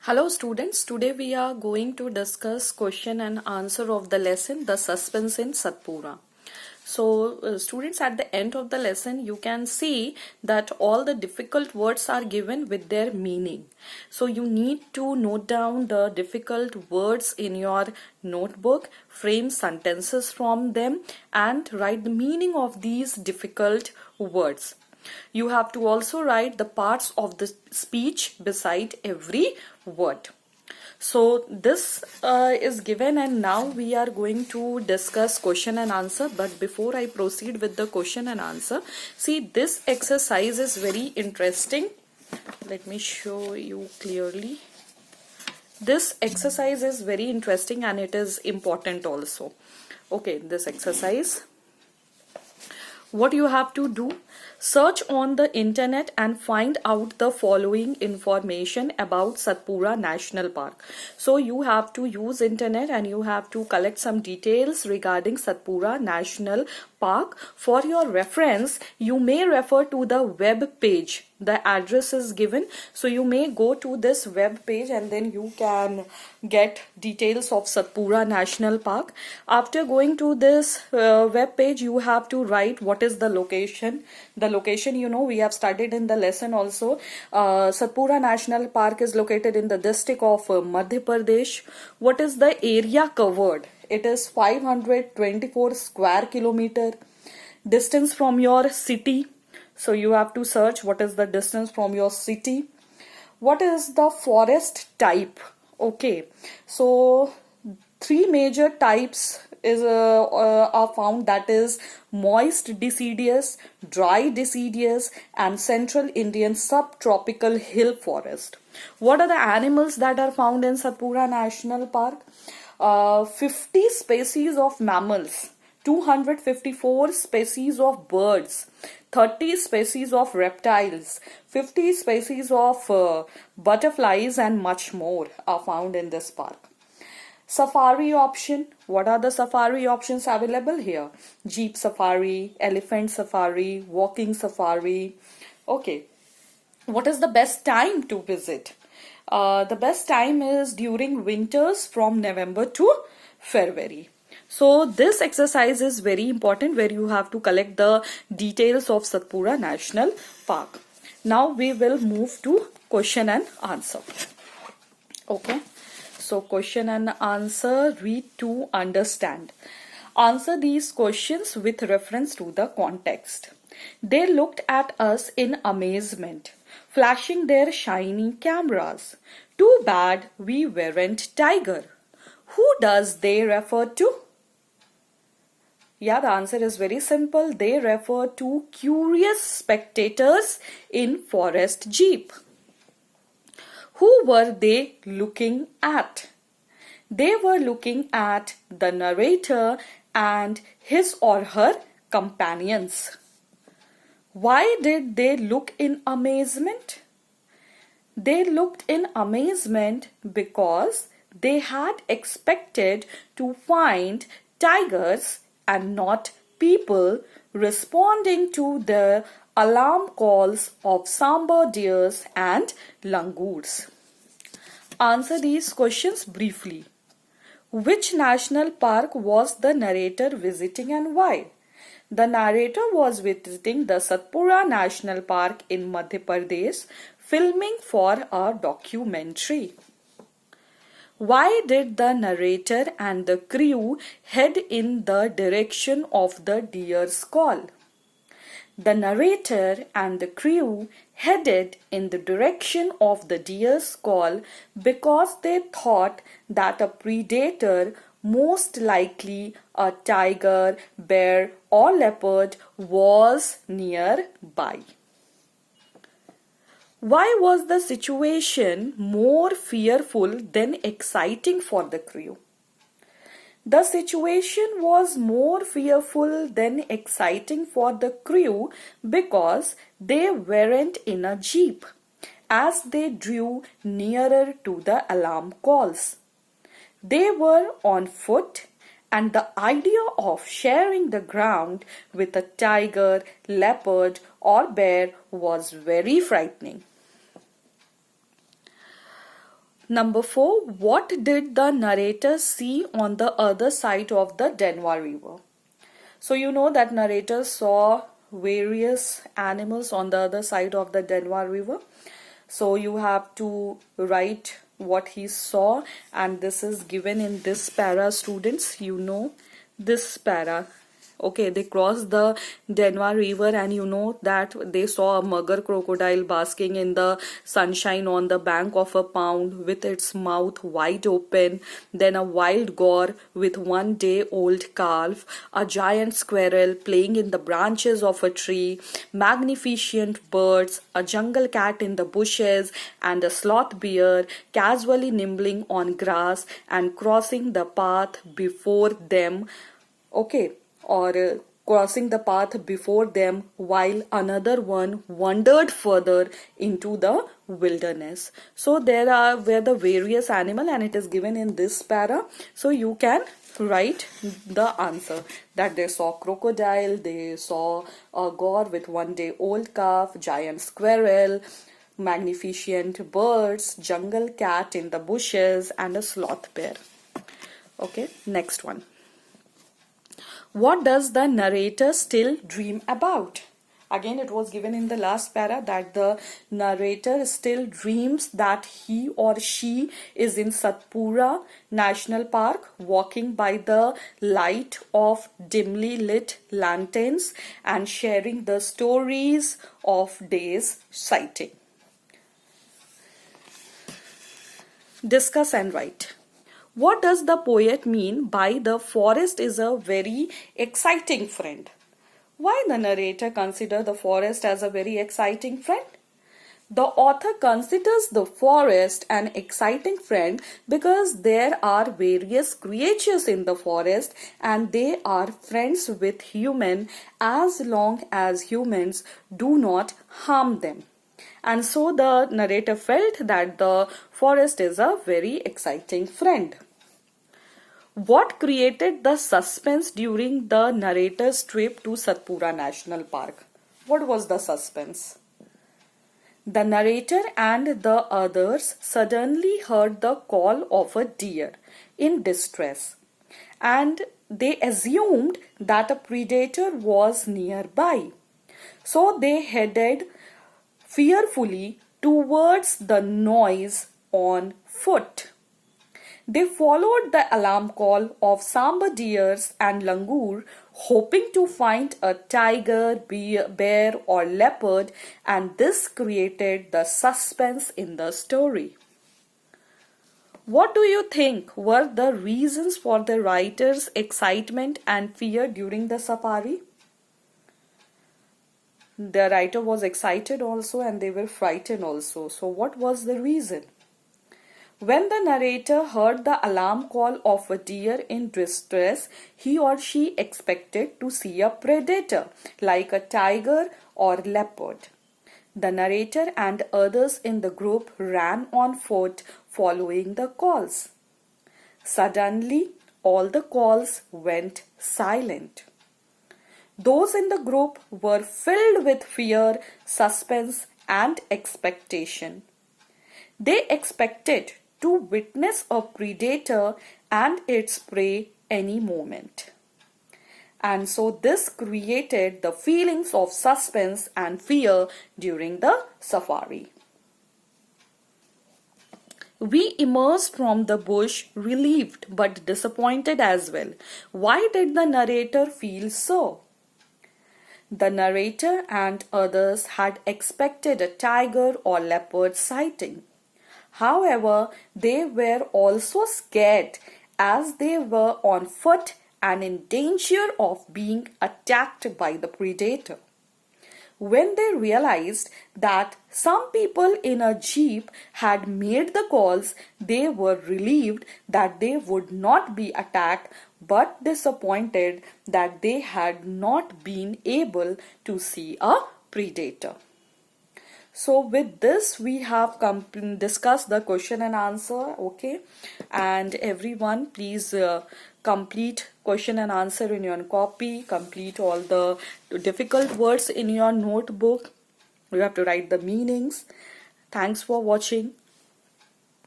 Hello students, today we are going to discuss question and answer of the lesson The Suspense in Satpura. So students, at the end of the lesson you can see that all the difficult words are given with their meaning. So you need to note down the difficult words in your notebook, frame sentences from them and write the meaning of these difficult words. You have to also write the parts of the speech beside every word. So this is given, and now we are going to discuss question and answer. But before I proceed with the question and answer, see, this exercise is very interesting. Let me show you clearly. This exercise is very interesting and it is important also. Okay, this exercise, what you have to do, search on the internet and find out the following information about Satpura National Park. So you have to use internet and you have to collect some details regarding Satpura National Park. For your reference, you may refer to the web page. The address is given, so you may go to this web page and then you can get details of Satpura National Park. After going to this web page, you have to write what is the location. The location, you know, we have studied in the lesson also. Satpura National Park is located in the district of Madhya Pradesh. What is the area covered? It is 524 square kilometer. Distance from your city. So you have to search what is the distance from your city. What is the forest type? Okay, so three major types are found, that is moist deciduous, dry deciduous and central Indian subtropical hill forest. What are the animals that are found in Satpura National Park? 50 species of mammals, 254 species of birds, 30 species of reptiles, 50 species of butterflies and much more are found in this park. Safari option. What are the safari options available here? Jeep safari, elephant safari, walking safari. Okay. What is the best time to visit? The best time is during winters from November to February. So this exercise is very important, where you have to collect the details of Satpura National Park. Now we will move to question and answer. Okay. So question and answer, read to understand. Answer these questions with reference to the context. They looked at us in amazement, flashing their shiny cameras. Too bad we weren't tiger. Who does they refer to? Yeah, the answer is very simple. They refer to curious spectators in forest jeep. Who were they looking at? They were looking at the narrator and his or her companions. Why did they look in amazement? They looked in amazement because they had expected to find tigers and not people responding to the alarm calls of sambar deers and langurs. Answer these questions briefly. Which national park was the narrator visiting and why? The narrator was visiting the Satpura National Park in Madhya Pradesh, filming for a documentary. Why did the narrator and the crew head in the direction of the deer's call? The narrator and the crew headed in the direction of the deer's call because they thought that a predator, most likely a tiger, bear or leopard, was nearby. Why was the situation more fearful than exciting for the crew? The situation was more fearful than exciting for the crew because they weren't in a jeep as they drew nearer to the alarm calls. They were on foot, and the idea of sharing the ground with a tiger, leopard or bear was very frightening. Number 4, what did the narrator see on the other side of the Denwa River? So you know that narrator saw various animals on the other side of the Denwa River. So you have to write what he saw, and this is given in this para, students. You know this para. Okay, they crossed the Denwa River, and you know that they saw a mugger crocodile basking in the sunshine on the bank of a pond with its mouth wide open, then a wild boar with 1-day-old calf, a giant squirrel playing in the branches of a tree, magnificent birds, a jungle cat in the bushes, and a sloth bear casually nibbling on grass and crossing the path before them. Okay, or crossing the path before them, while another one wandered further into the wilderness. So there were the various animal, and it is given in this para. So you can write the answer that they saw crocodile, they saw a boar with 1-day-old calf, giant squirrel, magnificent birds, jungle cat in the bushes, and a sloth bear. Okay, next one. What does the narrator still dream about? Again, it was given in the last para that the narrator still dreams that he or she is in Satpura National Park, walking by the light of dimly lit lanterns and sharing the stories of day's sighting. Discuss and write. What does the poet mean by the forest is a very exciting friend? Why the narrator consider the forest as a very exciting friend? The author considers the forest an exciting friend because there are various creatures in the forest and they are friends with humans as long as humans do not harm them. And so the narrator felt that the forest is a very exciting friend. What created the suspense during the narrator's trip to Satpura National Park? What was the suspense? The narrator and the others suddenly heard the call of a deer in distress, and they assumed that a predator was nearby. So they headed fearfully towards the noise on foot. They followed the alarm call of Samba deers and langur, hoping to find a tiger, bear or leopard, and this created the suspense in the story. What do you think were the reasons for the writer's excitement and fear during the safari? The writer was excited also and they were frightened also. So what was the reason? When the narrator heard the alarm call of a deer in distress, he or she expected to see a predator like a tiger or leopard. The narrator and others in the group ran on foot following the calls. Suddenly, all the calls went silent. Those in the group were filled with fear, suspense, and expectation. They expected to witness a predator and its prey any moment. And so this created the feelings of suspense and fear during the safari. We emerged from the bush relieved but disappointed as well. Why did the narrator feel so? The narrator and others had expected a tiger or leopard sighting. However, they were also scared as they were on foot and in danger of being attacked by the predator. When they realized that some people in a jeep had made the calls, they were relieved that they would not be attacked, but disappointed that they had not been able to see a predator. So with this we have discussed the question and answer. Okay, and everyone please complete question and answer in your copy, complete all the difficult words in your notebook. You have to write the meanings. Thanks for watching.